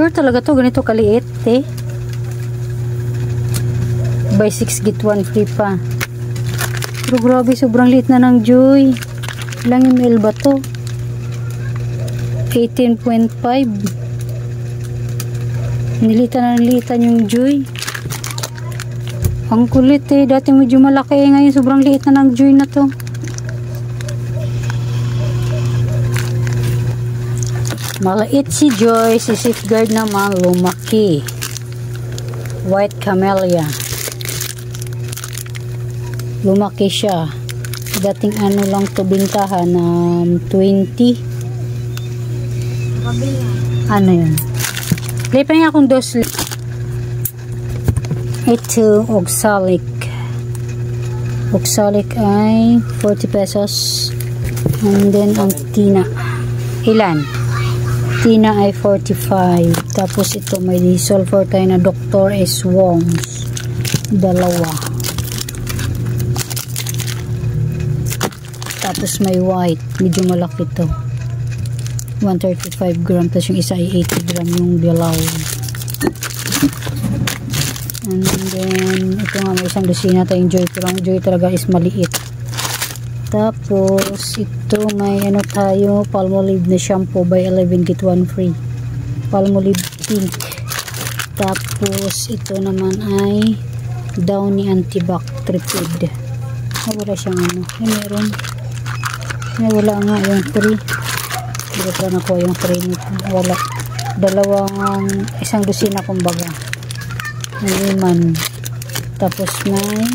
Pure talaga to, ganito kaliit eh. Buy 6 get 1 free pa. Pero grabe, sobrang liit na ng Joy. Ilang ml ba to? 18.5. Nilitan yung Joy. Ang kulit eh. Dati medyo malaki eh. Ngayon sobrang liit na ng Joy na to. Maliit si Joy. Si Safeguard naman lumaki. White Camellia. Lumaki siya. Dating ano lang to bintahan na 20. Ano yun? Lipa niya akong dos. Ito, Oxalic. Oxalic ay 40 pesos. And then, ang Tina. Ilan? Tina ay 45. Tapos ito, may sulfur tayo na Dr. S. Wong's. Dalawa. Tapos may white. Medyo malaki to. 135 gram. Tapos yung isa ay 80 gram yung dilaw. And then, ito nga may isang dosina tayong Joy. Pero ang Joy talaga is maliit. Tapos, ito may ano tayo. Palmolive na shampoo by 11 get 1 free. Palmolive pink. Tapos, ito naman ay Downy Antibactericide. Wala siyang ano. Meron. Wala nga yung free. Hindi ko nakuha yung free nito. Wala. Dalawang, isang dosina kumbaga. Liman. Tapos may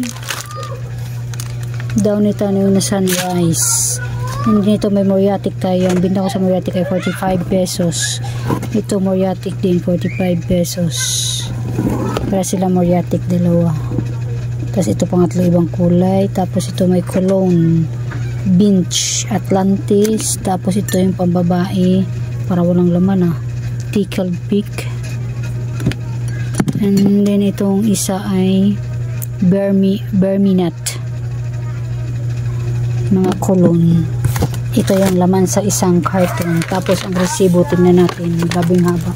Downy Tanay na Sunrise. Hindi nito may Moriatic tayo. Ang binta ko sa Moriatic ay 45 pesos. Ito Moriatic din 45 pesos. Para sila Moriatic dalawa. Tapos ito pangatlo ibang kulay. Tapos ito may cologne Binch Atlantis. Tapos ito yung pambabae para walang laman Tickled Peak. And then itong isa ay Berminat. Mga cologne. Ito yung laman sa isang carton. Tapos ang resibo tingnan natin. Grabing haba.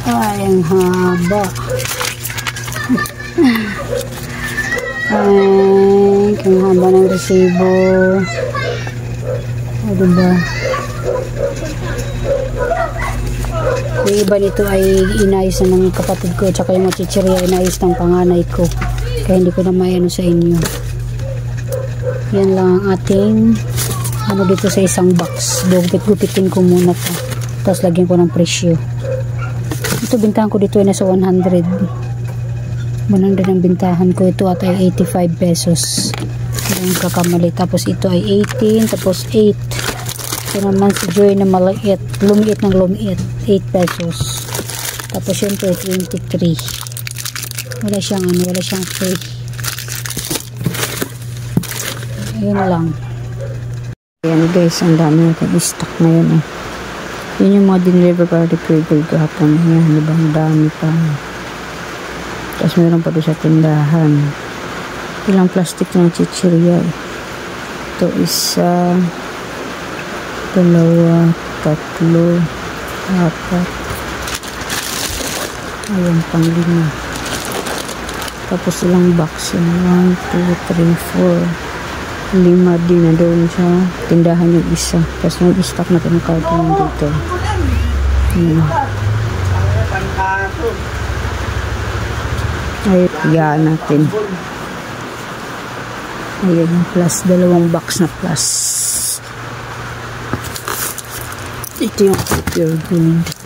Ay, ang haba. Ay, kung haba ng resibo. O, diba? Yung iba nito ay inayos na ng kapatid ko. Tsaka yung machichirya inayos ng panganay ko. Kaya hindi ko na may ano sa inyo. Yan lang ang ating ano dito sa isang box. Gupit-gupitin ko muna to. Tapos lagyan ko ng presyo. Ito bintahan ko dito ay nasa 100. 100 ang bintahan ko. Ito at ay 85 pesos. Yung kakamali. Tapos ito ay 18. Tapos 8. Ito naman si Joy na maliit. Lumiit ng lumiit. 8 pesos. Tapos yun po 23. Wala siyang ano. Wala siyang free. Ayun lang. Ayan guys. Ang dami natin i-stock na yun Yun yung mga dineliver para di-preview kahapon. Ayan. Diba? Ang dami pa. Tapos meron pa doon sa tindahan. Ilang plastic ng chichirya Ito isa, dalawa, tatlo, apat. Ayan, pang-5. Tapos ilang box. 1, 2, 3, 4. 5 din na doon sa tindahan yung isa. Tapos mag-stock natin ng carton dito. Ayan. Ay, yan natin. Ayan yung plus. 2 box na plus. Ito yung pure gold.